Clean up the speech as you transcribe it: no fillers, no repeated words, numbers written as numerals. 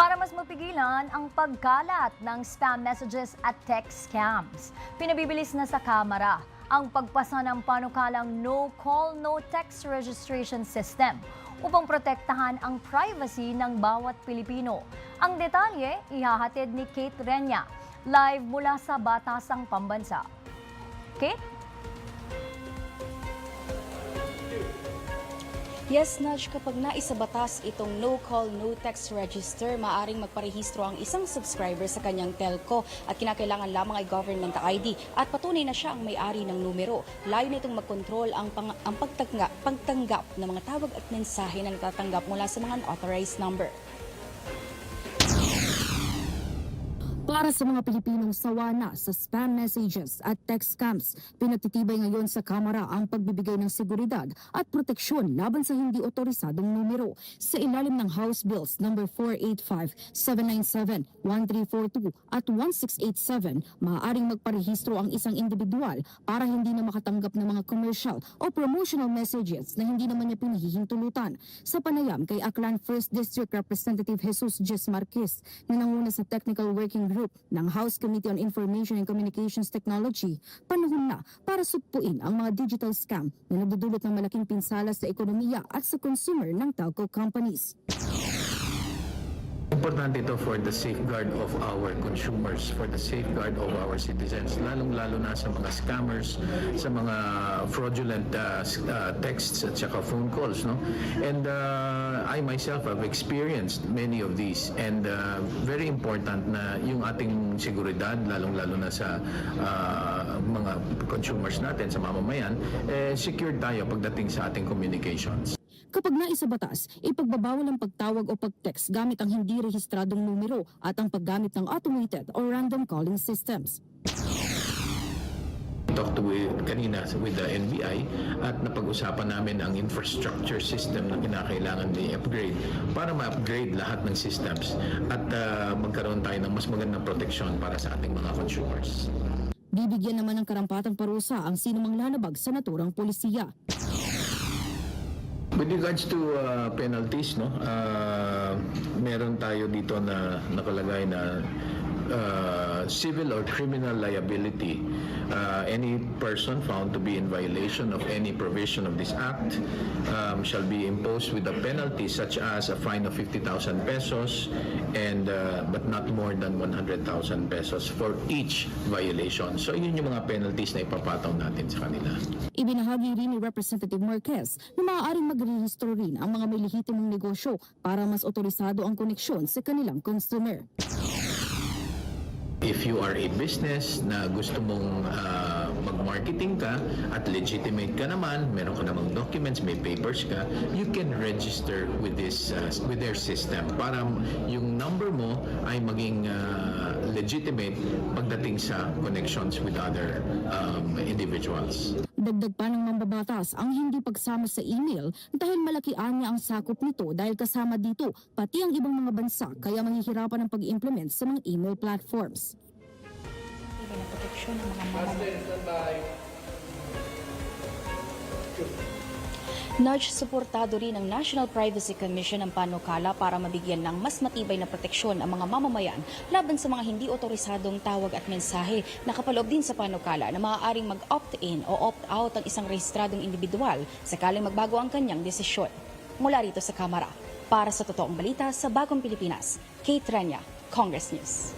Para mas mapigilan ang pagkalat ng spam messages at text scams, pinabibilis na sa Kamara ang pagpasa ng panukalang No Call, No Text Registration System upang protektahan ang privacy ng bawat Pilipino. Ang detalye, ihahatid ni Kate Renya, live mula sa Batasang Pambansa. Kate? Yes, Nudge, kapag naisabatas itong No Call, No Text Register, maaaring magparehistro ang isang subscriber sa kanyang telco at kinakailangan lamang ay government ID at patunay na siya ang may-ari ng numero. Layo na itong magkontrol ang pagtanggap ng mga tawag at mensahe na natatanggap mula sa mga unauthorized number. Para sa mga Pilipinong sawa na sa spam messages at text scams, pinatitibay ngayon sa Kamara ang pagbibigay ng seguridad at proteksyon laban sa hindi otorisadong numero. Sa ilalim ng House Bills No. 485, 797, 1342 at 1687, maaaring magparehistro ang isang individual para hindi na makatanggap ng mga commercial o promotional messages na hindi naman niya pinahihintulutan. Sa panayam kay Aklan 1st District Representative Jesus Jess Marquez na nanguna sa Technical Working Group ng House Committee on Information and Communications Technology, panahon na para sugpuin ang mga digital scam na nagdudulot ng malaking pinsala sa ekonomiya at sa consumer ng telco companies. Importante ito for the safeguard of our consumers, for the safeguard of our citizens, lalong-lalo na sa mga scammers, sa mga fraudulent texts at saka phone calls. No? And I myself have experienced many of these, and very important na yung ating seguridad, lalong-lalo na sa mga consumers natin, sa mamamayan, secured tayo pagdating sa ating communications. Kapag naisabatas, ipagbabawal ang pagtawag o pag-text gamit ang hindi rehistradong numero at ang paggamit ng automated or random calling systems. Talked kanina with the NBI at napag-usapan namin ang infrastructure system na kinakailangan i-upgrade para ma-upgrade lahat ng systems at magkaroon tayo ng mas magandang proteksyon para sa ating mga consumers. Bibigyan naman ng karampatang parusa ang sinumang lalabag sa naturang polisiya. With regards to penalties, no, meron tayo dito na nakalagay na civil or criminal liability. Any person found to be in violation of any provision of this act shall be imposed with a penalty such as a fine of 50,000 pesos and but not more than 100,000 pesos for each violation. So yun yung mga penalties na ipapataw natin sa kanila. Ibinahagi rin ni Representative Marquez na maaaring magrehistro rin ang mga may lehitimong negosyo para mas otorisado ang koneksyon sa kanilang consumer. If you are a business na gusto mong mag-marketing ka at legitimate ka naman, meron ka namang documents, may papers ka, you can register with this with their system para yung number mo ay maging legitimate pagdating sa connections with other individuals. Dagdag pa ng mambabatas ang hindi pagsama sa email dahil malaki anya ang sakop nito dahil kasama dito pati ang ibang mga bansa kaya mahihirapan ang pag-implement sa mga email platforms. Nudge, suportado rin ng National Privacy Commission ang panukala para mabigyan ng mas matibay na proteksyon ang mga mamamayan laban sa mga hindi otorisadong tawag at mensahe. Nakapaloob din sa panukala na maaaring mag-opt-in o opt-out ang isang rehistradong individual sakaling magbago ang kanyang desisyon. Mula rito sa Kamara, para sa totoong balita sa Bagong Pilipinas, Kate Renya, Congress News.